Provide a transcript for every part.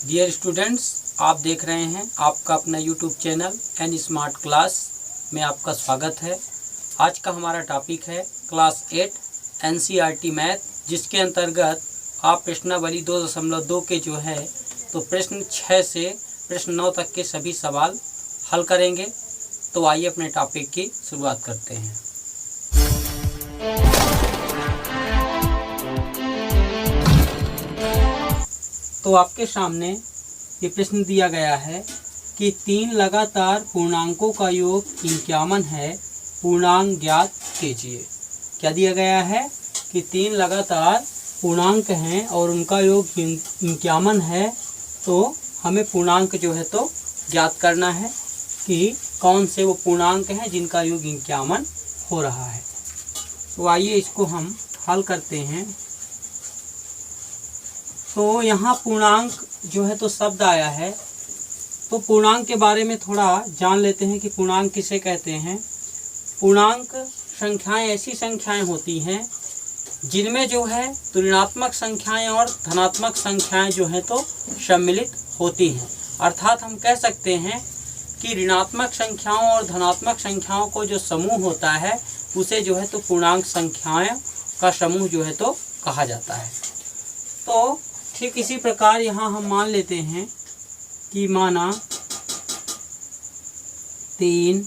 Dear students, आप देख रहे हैं आपका अपना YouTube channel N smart class में आपका स्वागत है। आज का हमारा टॉपिक है क्लास 8 एनसीईआरटी मैथ, जिसके अंतर्गत आप प्रश्नावली 2.2 के जो है तो प्रश्न 6 से प्रश्न 9 तक के सभी सवाल हल करेंगे। तो आइए अपने टॉपिक की शुरुआत करते हैं। तो आपके सामने ये प्रश्न दिया गया है कि 3 लगातार पूर्णांकों का योग 51 है, पूर्णांक ज्ञात कीजिए। क्या दिया गया है कि 3 लगातार पूर्णांक हैं और उनका योग 51 है। तो हमें पूर्णांक जो है तो ज्ञात करना है कि कौन से वो पूर्णांक हैं जिनका योग 51 हो रहा है। तो आइए इसको हम हल करते हैं। तो यहाँ पूर्णांक जो है तो शब्द आया है, तो पूर्णांक के बारे में थोड़ा जान लेते हैं कि पूर्णांक किसे कहते हैं। पूर्णांक संख्याएं ऐसी संख्याएं होती हैं जिनमें जो है तो ऋणात्मक संख्याएं और धनात्मक संख्याएं जो है तो सम्मिलित होती हैं। अर्थात हम कह सकते हैं कि ऋणात्मक संख्याओं और धनात्मक संख्याओं को जो समूह होता है उसे जो है तो पूर्णांक संख्याएं का समूह जो है तो कहा जाता है। तो ठीक इसी प्रकार यहाँ हम मान लेते हैं कि माना 3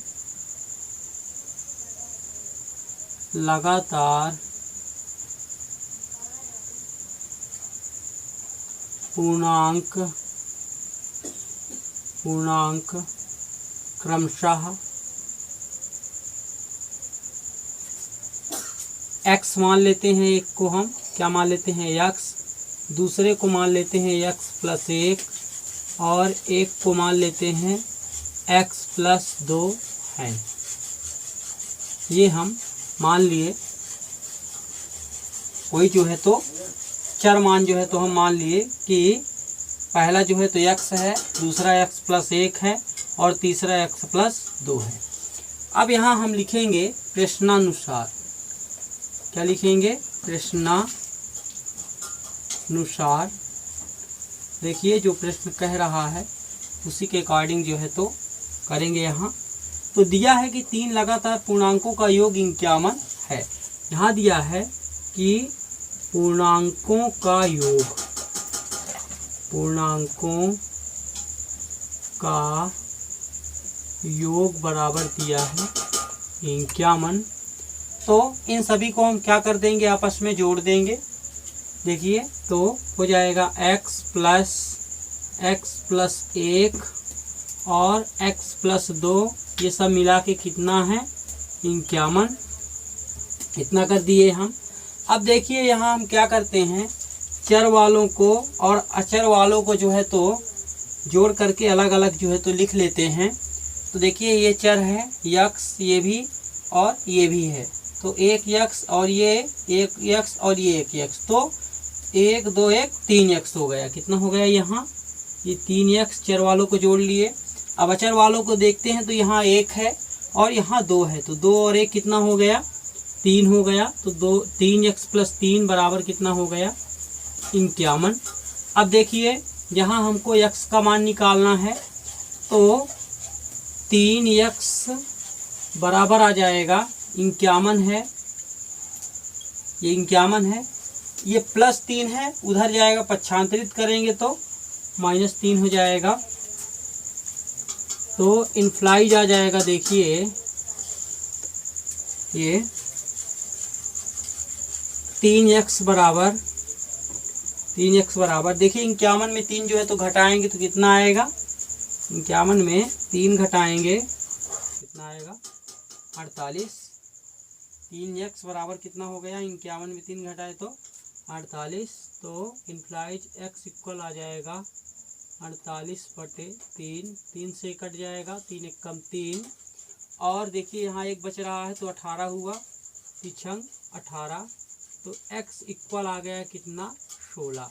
लगातार पूर्णांक क्रमशः x मान लेते हैं, एक को हम क्या मान लेते हैं x, दूसरे को मान लेते हैं x प्लस 1 और एक को मान लेते हैं x प्लस 2 है। ये हम मान लिए। कोई जो है तो चर मान जो है तो हम मान लिए कि पहला जो है तो x है, दूसरा x प्लस 1 है और तीसरा x प्लस 2 है। अब यहाँ हम लिखेंगे प्रश्नानुसार। क्या लिखेंगे? प्रश्नानुसार। देखिए जो प्रश्न कह रहा है उसी के अकॉर्डिंग जो है तो करेंगे। यहाँ तो दिया है कि 3 लगातार पूर्णांकों का योग 51 है। यहाँ दिया है कि पूर्णांकों का योग बराबर दिया है 51। तो इन सभी को हम क्या कर देंगे, आपस में जोड़ देंगे। देखिए तो हो जाएगा x प्लस 1 और x प्लस 2, ये सब मिला के कितना है 51। इतना कर दिए हम। अब देखिए यहाँ हम क्या करते हैं, चर वालों को और अचर वालों को जो है तो जोड़ करके अलग अलग जो है तो लिख लेते हैं। तो देखिए ये चर है x, ये भी और ये भी है, तो एक x और ये एक x और ये एक x, तो 1 2 1 3x हो गया। कितना हो गया यहाँ, ये 3x चर वालों को जोड़ लिए। अब अचर वालों को देखते हैं तो यहाँ 1 है और यहाँ 2 है, तो 2 और 1 कितना हो गया, 3 हो गया। तो 3x प्लस 3 बराबर कितना हो गया 51। अब देखिए यहाँ हमको x का मान निकालना है, तो 3x बराबर आ जाएगा 51 है, ये 51 है, ये प्लस 3 है, उधर जाएगा पक्षांतरित करेंगे तो -3 हो जाएगा। तो इनफ्लाइज आ जाएगा। देखिए ये 3x बराबर देखिए 51 में 3 जो है तो घटाएंगे तो कितना आएगा, 51 में 3 घटाएंगे कितना आएगा 48। 3x बराबर कितना हो गया, 51 में 3 घटाए तो 48। तो इनफ्लाइज x इक्वल आ जाएगा 48/3। 3 से कट जाएगा, 3 एक कम 3, और देखिए यहाँ एक बच रहा है तो 18 हुआ, 3 18। तो x इक्वल आ गया कितना 16।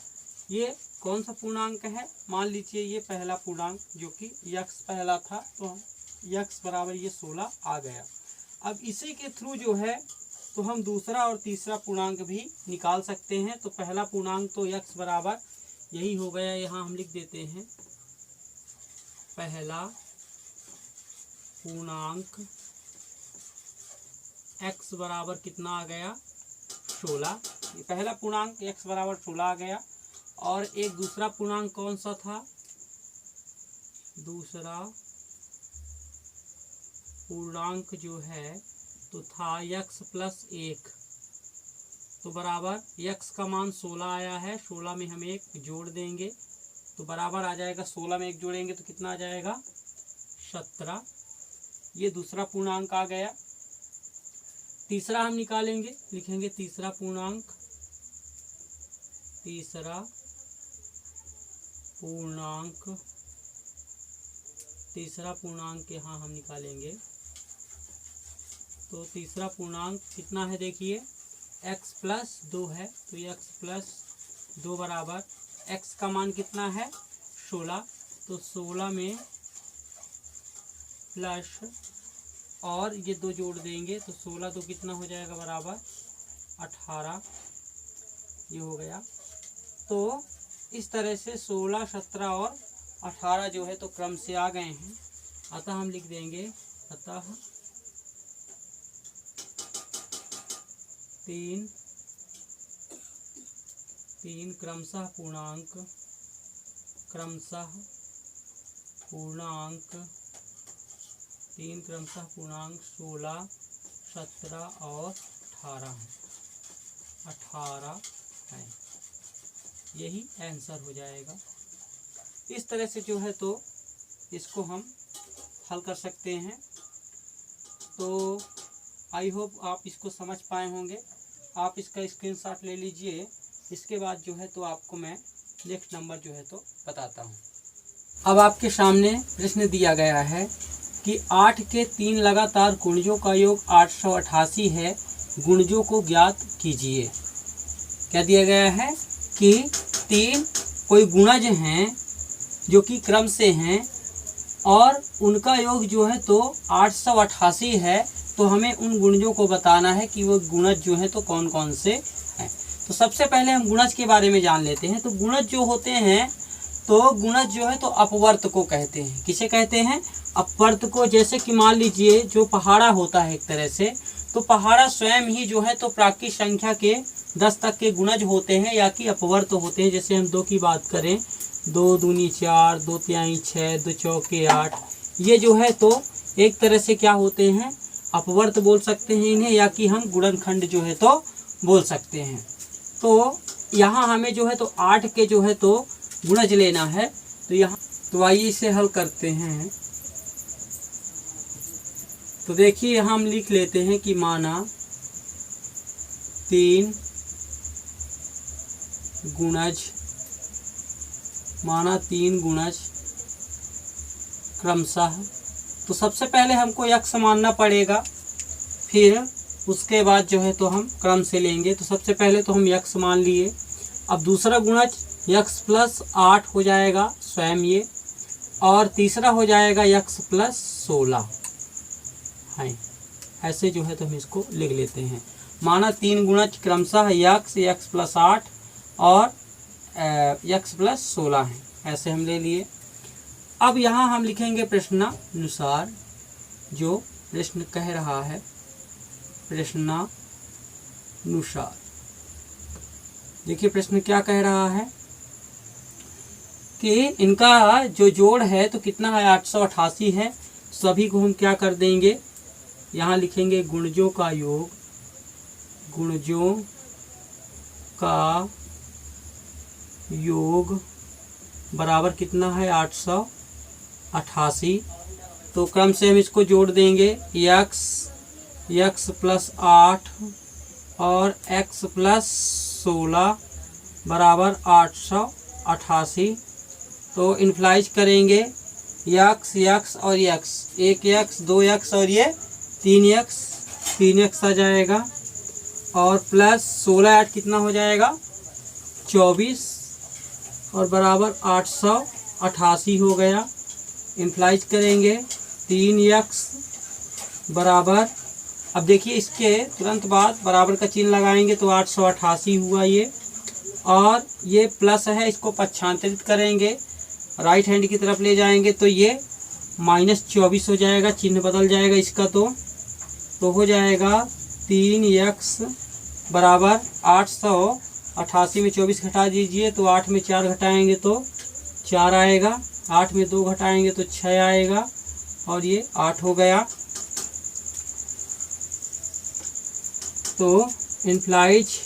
ये कौन सा पूर्णांक है, मान लीजिए ये पहला पूर्णांक जो कि x पहला था, तो x बराबर ये 16 आ गया। अब इसी के थ्रू जो है तो हम दूसरा और तीसरा पूर्णांक भी निकाल सकते हैं। तो पहला पूर्णांक तो x बराबर यही हो गया। यहाँ हम लिख देते हैं पहला पूर्णांक x बराबर कितना आ गया 16। ये पहला पूर्णांक x बराबर 16 आ गया। और एक दूसरा पूर्णांक कौन सा था, दूसरा पूर्णांक जो है तो था x प्लस 1, तो बराबर x का मान 16 आया है, 16 में हम एक जोड़ देंगे तो बराबर आ जाएगा, 16 में एक जोड़ेंगे तो कितना आ जाएगा 17। ये दूसरा पूर्णांक आ गया। तीसरा हम निकालेंगे, लिखेंगे तीसरा पूर्णांक, तीसरा पूर्णांक यहाँ हम निकालेंगे तो तीसरा पूर्णांक कितना है, देखिए x प्लस 2 है, तो x प्लस 2 बराबर x का मान कितना है 16, तो 16 में प्लस और ये 2 जोड़ देंगे तो 16 तो कितना हो जाएगा बराबर 18, ये हो गया। तो इस तरह से 16, 17 और 18 जो है तो क्रम से आ गए हैं। अतः हम लिख देंगे अतः तीन क्रमशः पूर्णांक 16, 17 और 18 है। यही आंसर हो जाएगा। इस तरह से जो है तो इसको हम हल कर सकते हैं। तो आई होप आप इसको समझ पाए होंगे। आप इसका स्क्रीनशॉट ले लीजिए। इसके बाद जो है तो आपको मैं नेक्स्ट नंबर जो है तो बताता हूँ। अब आपके सामने प्रश्न दिया गया है कि 8 के 3 लगातार गुणजों का योग 888 है, गुणजों को ज्ञात कीजिए। क्या दिया गया है कि 3 कोई गुणज हैं जो कि क्रम से हैं और उनका योग जो है तो 888 है, तो हमें उन गुणजों को बताना है कि वो गुणज जो है तो कौन कौन से हैं। तो सबसे पहले हम गुणज के बारे में जान लेते हैं। तो गुणज जो होते हैं तो गुणज जो है तो अपवर्त को कहते हैं। किसे कहते हैं? अपवर्त को। जैसे कि मान लीजिए जो पहाड़ा होता है एक तरह से, तो पहाड़ा स्वयं ही जो है तो प्राकृतिक संख्या के 10 तक के गुणज होते हैं या कि अपवर्त होते हैं। जैसे हम 2 की बात करें, 2 दूनी 4, 2 तिहाई 6, 2 चौके 8, ये जो है तो एक तरह से क्या होते हैं? अपवर्त बोल सकते हैं इन्हें, या कि हम गुणनखंड जो है तो बोल सकते हैं। तो यहाँ हमें जो है तो 8 के जो है तो गुणज लेना है। तो यहाँ तो आइए इसे हल करते हैं। तो देखिए यहाँ हम लिख लेते हैं कि माना 3 गुणज क्रमशः। तो सबसे पहले हमको x मानना पड़ेगा, फिर उसके बाद जो है तो हम क्रम से लेंगे। तो सबसे पहले तो हम x मान लिए। अब दूसरा गुणज x प्लस 8 हो जाएगा स्वयं ये, और तीसरा हो जाएगा x प्लस 16 है। ऐसे जो है तो हम इसको लिख लेते हैं। माना 3 गुणज क्रमशः x प्लस 8 और x प्लस 16 है। ऐसे हम ले लिए। अब यहाँ हम लिखेंगे प्रश्नानुसार, जो प्रश्न कह रहा है प्रश्नानुसार। देखिए प्रश्न क्या कह रहा है कि इनका जो जोड़ है तो कितना है 888 है। सभी को हम क्या कर देंगे, यहाँ लिखेंगे गुणजों का योग, गुणजों का योग बराबर कितना है 888। तो क्रम से हम इसको जोड़ देंगे, x प्लस 8 और x प्लस 16 बराबर 888। तो इन्फ्लाइज करेंगे x और x, 1x 2x और ये 3x आ जाएगा, और प्लस 16 8 कितना हो जाएगा 24 और बराबर 888 हो गया। इन्फ्लाइज करेंगे 3x बराबर, अब देखिए इसके तुरंत बाद बराबर का चिन्ह लगाएंगे तो 888 हुआ ये, और ये प्लस है, इसको पक्षांतरित करेंगे, राइट हैंड की तरफ ले जाएंगे तो ये -24 हो जाएगा, चिन्ह बदल जाएगा इसका। तो हो जाएगा 3x बराबर 888 में 24 घटा दीजिए तो 8 में 4 घटाएंगे तो 4 आएगा, 8 में 2 घटाएंगे तो 6 आएगा और ये 8 हो गया। तो इम्प्लाइज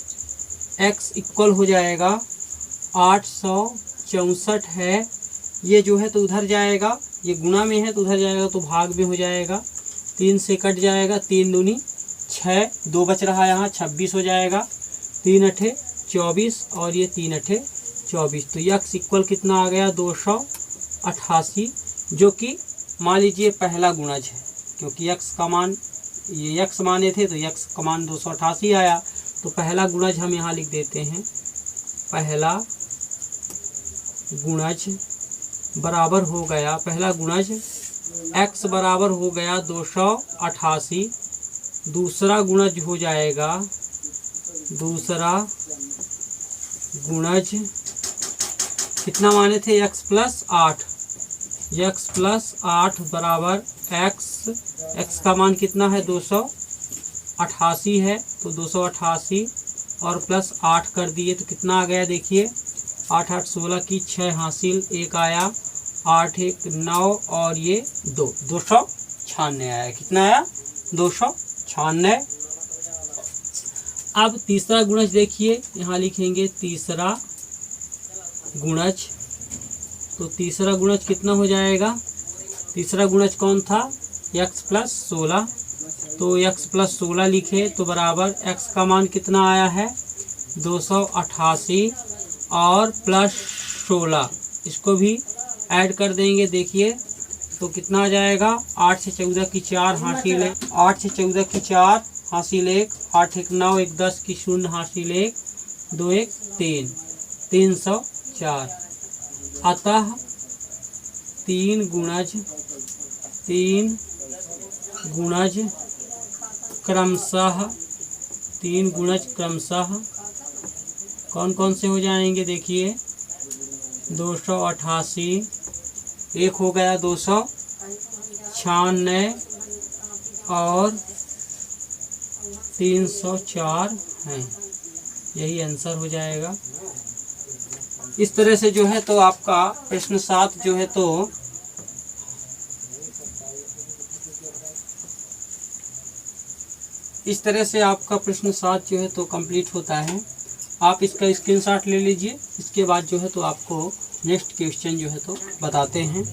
x इक्वल हो जाएगा 864 है, ये जो है तो उधर जाएगा, ये गुणा में है तो उधर जाएगा तो भाग में हो जाएगा, 3 से कट जाएगा, 3 दूनी 6, 2 बच रहा है यहाँ, 26 हो जाएगा, 3 अठे 24 और ये 3 अठे 24। तो x इक्वल कितना आ गया 288, जो कि मान लीजिए पहला गुणज है, क्योंकि x का मान ये x माने थे तो x का मान 288 आया। तो पहला गुणज हम यहाँ लिख देते हैं, पहला गुणज बराबर हो गया, पहला गुणज x बराबर हो गया 288, दूसरा गुणज हो जाएगा, दूसरा गुणज कितना माने थे x प्लस 8, x प्लस 8 बराबर x का मान कितना है 288 है, तो 288 और प्लस 8 कर दिए तो कितना आ गया देखिए, 8 8 16 की 6 हासिल, 1 आया, 8 1 9 और ये 296 आया। कितना आया 296। अब तीसरा गुणज देखिए, यहाँ लिखेंगे तीसरा गुणज, तो तीसरा गुणज कितना हो जाएगा, तीसरा गुणज कौन था x प्लस 16, तो x प्लस 16 लिखे तो बराबर x का मान कितना आया है 288 और प्लस 16, इसको भी ऐड कर देंगे देखिए तो कितना आ जाएगा, 8 से 14 की 4 हासिल 1, 8 से 14 की 4 हासिल 1, 8 1 9 1 10 की 0 हासिल 1, 2 1 3, 304। अतः 3 गुणज क्रमशः, 3 गुणज क्रमशः कौन कौन से हो जाएंगे देखिए, 288, एक हो गया 296 और 304 हैं, यही आंसर हो जाएगा। इस तरह से जो है तो आपका प्रश्न 7 जो है तो इस तरह से आपका प्रश्न 7 जो है तो कंप्लीट होता है। आप इसका स्क्रीनशॉट ले लीजिए, इसके बाद जो है तो आपको नेक्स्ट क्वेश्चन जो है तो बताते हैं।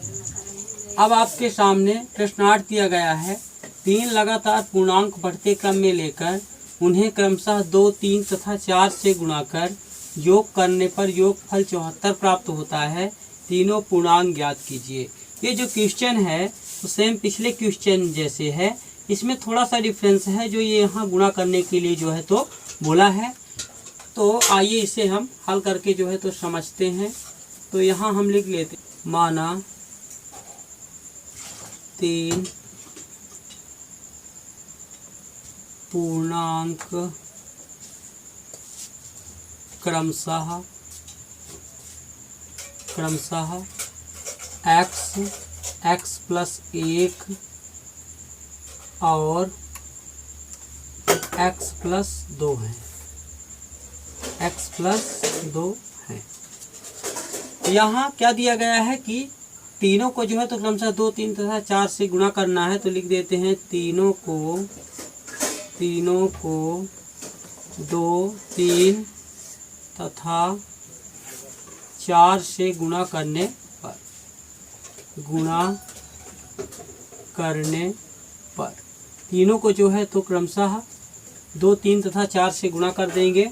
अब आपके सामने प्रश्न 8 दिया गया है, 3 लगातार पूर्णांक बढ़ते क्रम में लेकर उन्हें क्रमशः 2, 3 तथा 4 से गुणा कर योग करने पर योगफल 74 प्राप्त होता है, तीनों पूर्णांक ज्ञात कीजिए। ये जो क्वेश्चन है तो सेम पिछले क्वेश्चन जैसे है, इसमें थोड़ा सा डिफरेंस है, जो ये यहाँ गुणा करने के लिए जो है तो बोला है। तो आइए इसे हम हल करके जो है तो समझते हैं। तो यहाँ हम लिख लेते, माना 3 पूर्णांक क्रमशः x प्लस 1 और x प्लस 2 है, x प्लस 2 है। यहाँ क्या दिया गया है कि तीनों को जो है तो क्रमशः 2, 3 तथा 4 से गुणा करना है, तो लिख देते हैं तीनों को 2, 3 तथा 4 से गुणा करने पर तीनों को जो है तो क्रमशः 2, 3 तथा 4 से गुणा कर देंगे।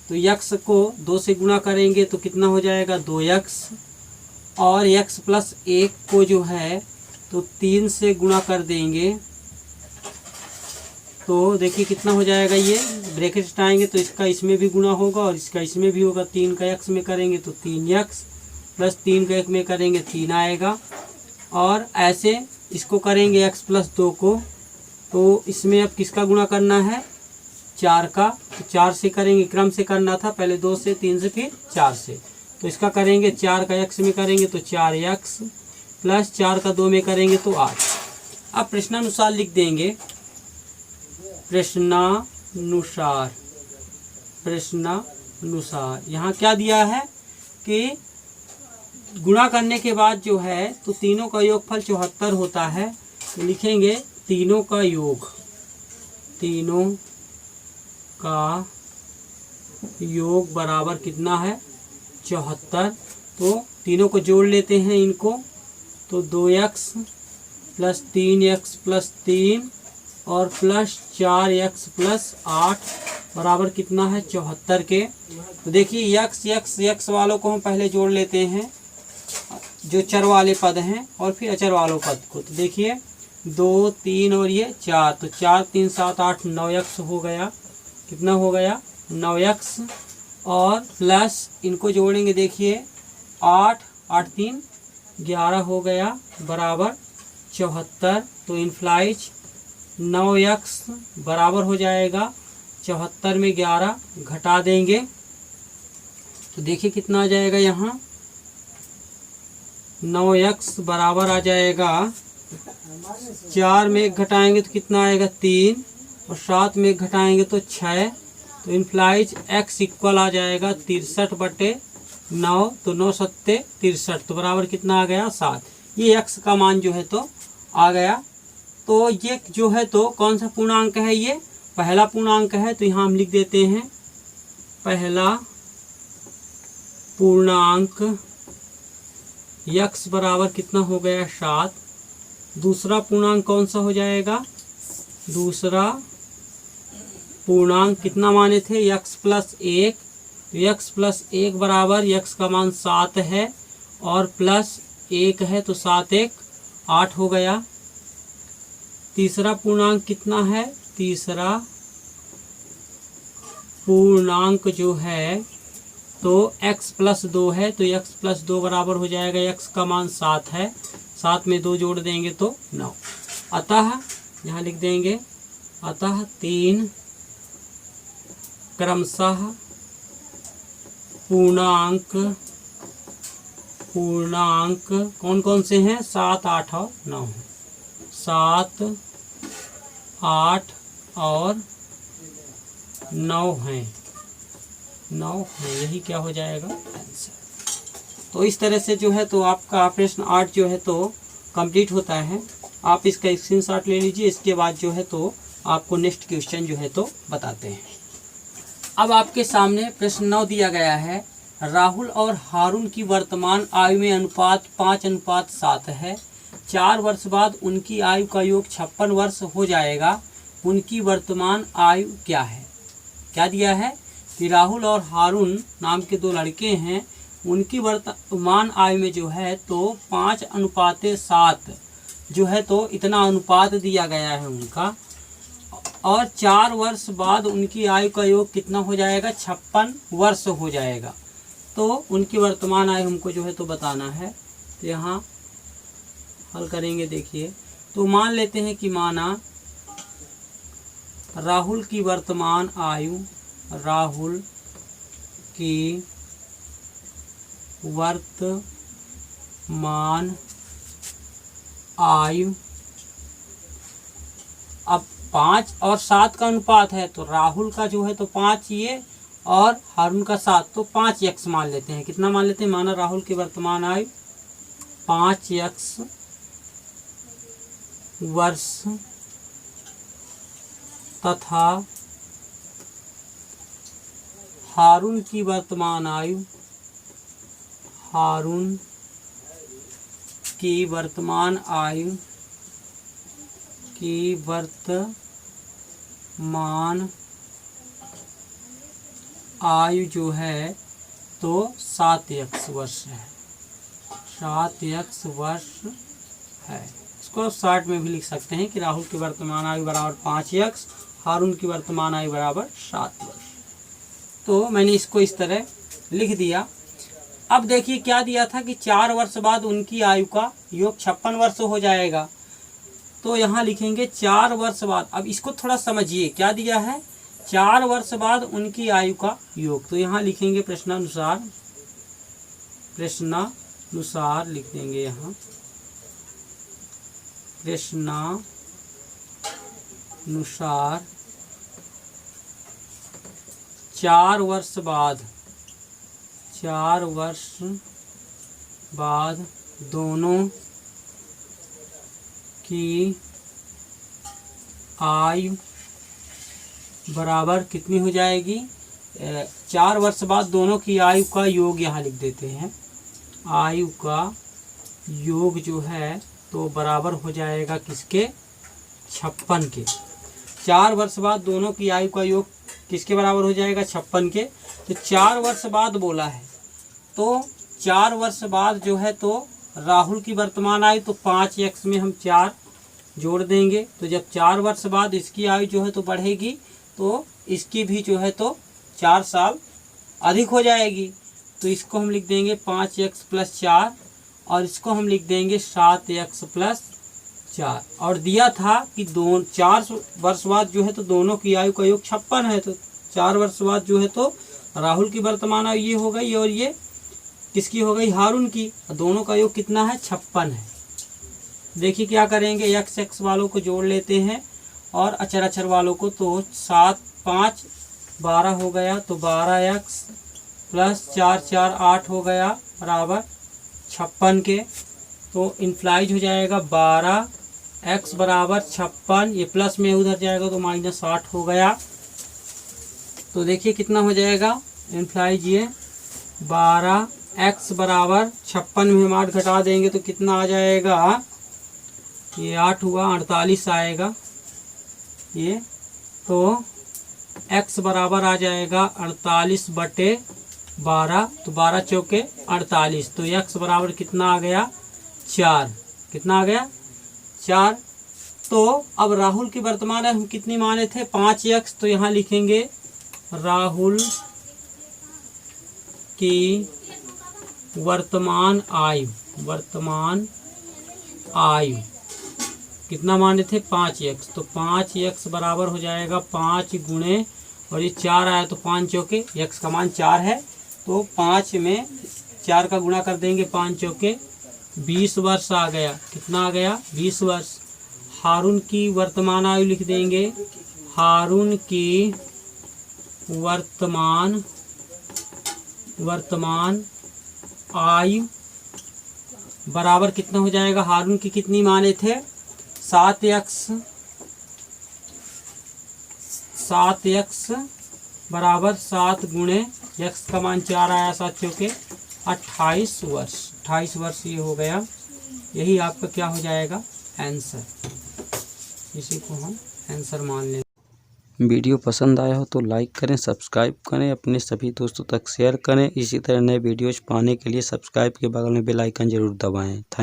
तो x को 2 से गुणा करेंगे तो कितना हो जाएगा 2x, और x प्लस 1 को जो है तो 3 से गुणा कर देंगे तो देखिए कितना हो जाएगा, ये ब्रैकेट हटाएंगे तो इसका इसमें भी गुणा होगा और इसका इसमें भी होगा। 3 का x में करेंगे तो 3x प्लस 3 का 1 में करेंगे 3 आएगा, और ऐसे इसको करेंगे x प्लस 2 को, तो इसमें अब किसका गुणा करना है, 4 का, तो 4 से करेंगे, क्रम से करना था, पहले 2 से, 3 से, फिर 4 से। तो इसका करेंगे 4 का x में करेंगे तो 4x प्लस 4 का 2 में करेंगे तो 8। अब प्रश्नानुसार लिख देंगे, प्रश्नानुसार। यहाँ क्या दिया है कि गुणा करने के बाद जो है तो तीनों का योगफल 74 होता है। तो लिखेंगे तीनों का योग बराबर कितना है, 74। तो तीनों को जोड़ लेते हैं इनको, तो 2x प्लस 3x प्लस 3 और प्लस 4x प्लस 8 बराबर कितना है, 74 के। तो देखिए x वालों को हम पहले जोड़ लेते हैं, जो चर वाले पद हैं, और फिर अचर वालों पद को। तो देखिए 2 3 और ये 4, तो 4 3 7 8 9x हो गया। कितना हो गया, 9x, और प्लस इनको जोड़ेंगे, देखिए 8 8 3 11 हो गया बराबर 74। तो इम्प्लाइज 9x बराबर हो जाएगा 74 में 11 घटा देंगे, तो देखिए कितना आ जाएगा, यहाँ 9x बराबर आ जाएगा, 4 में 1 घटाएंगे तो कितना आएगा 3, और 7 में 1 घटाएंगे तो 6। तो इम्प्लाइज x इक्वल आ जाएगा 63/9, तो 9 सत्ते 63, तो बराबर कितना आ गया 7। ये x का मान जो है तो आ गया। तो ये जो है तो कौन सा पूर्णांक है, ये पहला पूर्णांक है। तो यहाँ हम लिख देते हैं पहला पूर्णांक x बराबर कितना हो गया 7। दूसरा पूर्णांक कौन सा हो जाएगा, दूसरा पूर्णांक कितना माने थे, x प्लस 1। तो x प्लस 1 बराबर x का मान 7 है और प्लस 1 है, तो 7 1 8 हो गया। तीसरा पूर्णांक कितना है, तीसरा पूर्णांक जो है तो x प्लस 2 है, तो x प्लस 2 बराबर हो जाएगा, x का मान 7 है, 7 में 2 जोड़ देंगे तो 9। अतः यहाँ लिख देंगे, अतः 3 क्रमशः पूर्णांक कौन कौन से हैं, 7 8 और 9, 7 8 और 9 हैं, 9 है, यही क्या हो जाएगा आंसर। तो इस तरह से जो है तो आपका प्रश्न 8 जो है तो कंप्लीट होता है। आप इसका स्क्रीनशॉट ले लीजिए, इसके बाद जो है तो आपको नेक्स्ट क्वेश्चन जो है तो बताते हैं। अब आपके सामने प्रश्न 9 दिया गया है, राहुल और हारून की वर्तमान आयु में अनुपात 5:7 है। 4 वर्ष बाद उनकी आयु का योग 56 वर्ष हो जाएगा। उनकी वर्तमान आयु क्या है। क्या दिया है कि राहुल और हारून नाम के 2 लड़के हैं, उनकी वर्तमान आयु में जो है तो 5:7 जो है तो इतना अनुपात दिया गया है उनका, और 4 वर्ष बाद उनकी आयु का योग कितना हो जाएगा, 56 वर्ष हो जाएगा। तो उनकी वर्तमान आयु हमको जो है तो बताना है। तो यहाँ हल करेंगे, देखिए तो मान लेते हैं कि माना राहुल की वर्तमान आयु, राहुल की वर्तमान आयु, अब 5 और 7 का अनुपात है, तो राहुल का जो है तो 5 ये और हारून का 7, तो 5x मान लेते हैं। कितना मान लेते हैं, माना राहुल की वर्तमान आयु 5x वर्ष तथा हारून की वर्तमान आयु, हारून की वर्तमान आयु जो है तो 7x वर्ष है, 7x वर्ष है। इसको शॉर्ट में भी लिख सकते हैं कि राहुल की वर्तमान आयु बराबर 5x, हारून की वर्तमान आयु बराबर 7 वर्ष। तो मैंने इसको इस तरह लिख दिया। अब देखिए क्या दिया था कि 4 वर्ष बाद उनकी आयु का योग 56 वर्ष हो जाएगा। तो यहाँ लिखेंगे 4 वर्ष बाद। अब इसको थोड़ा समझिए, क्या दिया है 4 वर्ष बाद उनकी आयु का योग। तो यहाँ लिखेंगे प्रश्नानुसार लिख देंगे यहाँ प्रश्नानुसार 4 वर्ष बाद दोनों की आयु बराबर कितनी हो जाएगी। 4 वर्ष बाद दोनों की आयु का योग यहाँ लिख देते हैं। आयु का योग जो है तो बराबर हो जाएगा किसके, 56 के। 4 वर्ष बाद दोनों की आयु का योग किसके बराबर हो जाएगा, 56 के। तो 4 वर्ष बाद बोला है, तो 4 वर्ष बाद जो है तो राहुल की वर्तमान आयु, तो 5x में हम 4 जोड़ देंगे। तो जब 4 वर्ष बाद इसकी आयु जो है तो बढ़ेगी, तो इसकी भी जो है तो 4 साल अधिक हो जाएगी। तो इसको हम लिख देंगे 5x + 4 और इसको हम लिख देंगे 7x + 4। और दिया था कि 4 वर्ष बाद जो है तो दोनों की आयु का योग 56 है। तो 4 वर्ष बाद जो है तो राहुल की वर्तमान आयु ये हो गई और ये किसकी हो गई, हारून की। दोनों का योग कितना है, 56 है। देखिए क्या करेंगे, x वालों को जोड़ लेते हैं और अचर वालों को। तो 7 5 12 हो गया, तो 12x + 4 4 8 हो गया बराबर 56 के। तो इम्प्लाइज हो जाएगा 12x बराबर 56, ये प्लस में उधर जाएगा तो -8 हो गया। तो देखिए कितना हो जाएगा इम्प्लाइज, ये 12x बराबर 56 में हम 8 घटा देंगे तो कितना आ जाएगा, ये 8 हुआ 48 आएगा ये। तो x बराबर आ जाएगा 48/12, तो 12 चौके 48। तो x बराबर कितना आ गया, 4। कितना आ गया, 4। तो अब राहुल की वर्तमान हम कितनी माने थे, 5x। तो यहाँ लिखेंगे राहुल की वर्तमान आयु कितना माने थे, 5x। तो 5x बराबर हो जाएगा 5 गुणे, और ये 4 आया तो 5 चौके, x का मान 4 है तो 5 में 4 का गुणा कर देंगे, 5 चौके 20 वर्ष आ गया। कितना आ गया, 20 वर्ष। हारून की वर्तमान आयु लिख देंगे, हारून की वर्तमान आयु बराबर कितना हो जाएगा, हारून की कितनी माने थे, 7x बराबर 7 गुणे x का मान 4 आया, 7 चौके 28 वर्ष। 28 वर्ष ये हो गया। यही आपका क्या हो जाएगा, आंसर। इसी को हम आंसर मान लें। वीडियो पसंद आया हो तो लाइक करें, सब्सक्राइब करें, अपने सभी दोस्तों तक शेयर करें। इसी तरह नए वीडियोज पाने के लिए सब्सक्राइब के बगल में बेल आइकन जरूर दबाएं। थैंक